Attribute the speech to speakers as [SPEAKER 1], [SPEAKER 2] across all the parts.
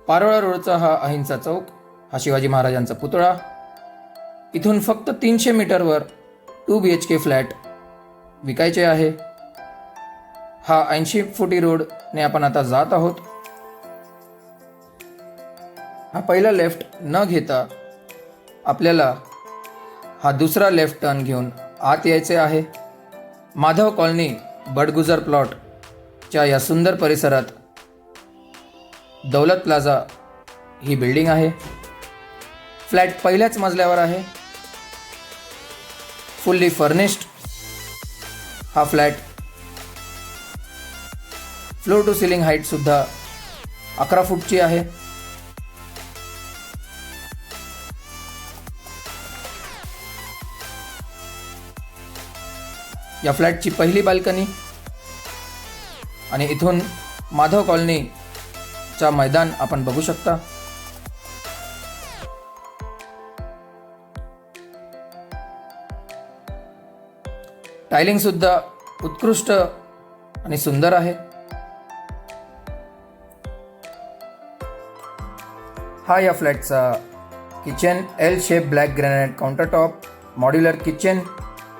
[SPEAKER 1] पारोळा रोडचा हा अहिंसा चौक, हा शिवाजी महाराजांचा पुतळा. इथून फक्त 300 मीटरवर 2 BHK फ्लॅट विकायचे आहे. हा 80 फुटी रोडने आपण आता जात आहोत. हा पहिला लेफ्ट न घेता आपल्याला हा दुसरा लेफ्ट टर्न घेऊन आत यायचे आहे. माधव कॉलनी बडगुजर प्लॉटच्या या सुंदर परिसरात दौलत प्लाझा ही बिल्डिंग आहे. फ्लॅट पहिल्याच मजल्यावर आहे. फुल्ली फर्निश्ड हा flat. Floor to ceiling height सुद्धा 11 फूटची आहे. या फ्लॅटची पहिली बाल्कनी आणि इथून माधव कॉलनीचा मैदान आपण बघू शकता. टायलिंग सुद्धा उत्कृष्ट आणि सुंदर आहे. हा या फ्लॅटचा kitchen. L shape black granite countertop, modular kitchen,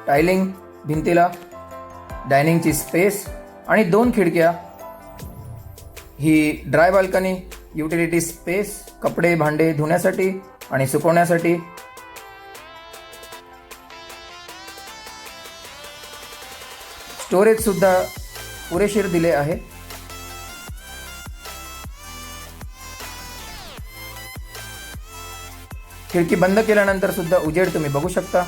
[SPEAKER 1] tiling भिंतीला, डायनिंगची स्पेस आणि 2 खिडक्या. ही ड्राय बाल्कनी, युटिलिटी स्पेस, कपडे भांडे धुण्यासाठी आणि सुकवण्यासाठी. स्टोरेज सुद्धा पुरेशीर दिले आहे. खिडकी बंद केल्यानंतर सुद्धा उजेड तुम्ही बघू शकता.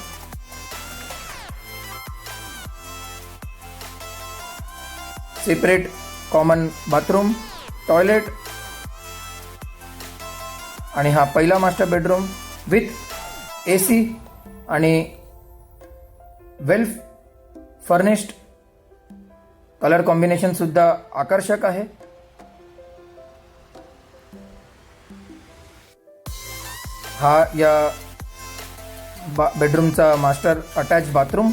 [SPEAKER 1] सेपरेट कॉमन बाथरूम, टॉयलेट आणि हा पहिला मास्टर बेडरूम विथ AC आणि वेल फर्निश्ड. कलर कॉम्बिनेशन सुद्धा आकर्षक आहे. हा या बेडरूमचा मास्टर अटॅच बाथरूम.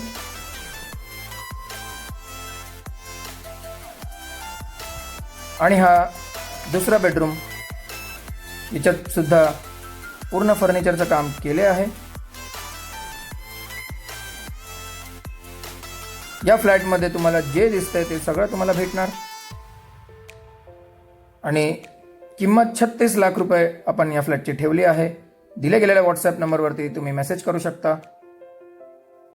[SPEAKER 1] आणि हा दुसरा बेडरूम, याच्यात सुद्धा पूर्ण फर्निचरचं काम केले आहे. या फ्लॅटमध्ये तुम्हाला जे दिसतंय ते सगळं तुम्हाला भेटणार आणि किंमत 36 लाख रुपये आपण या फ्लॅटची ठेवली आहे. दिले गेलेल्या व्हॉट्सॲप नंबरवरती तुम्ही मेसेज करू शकता.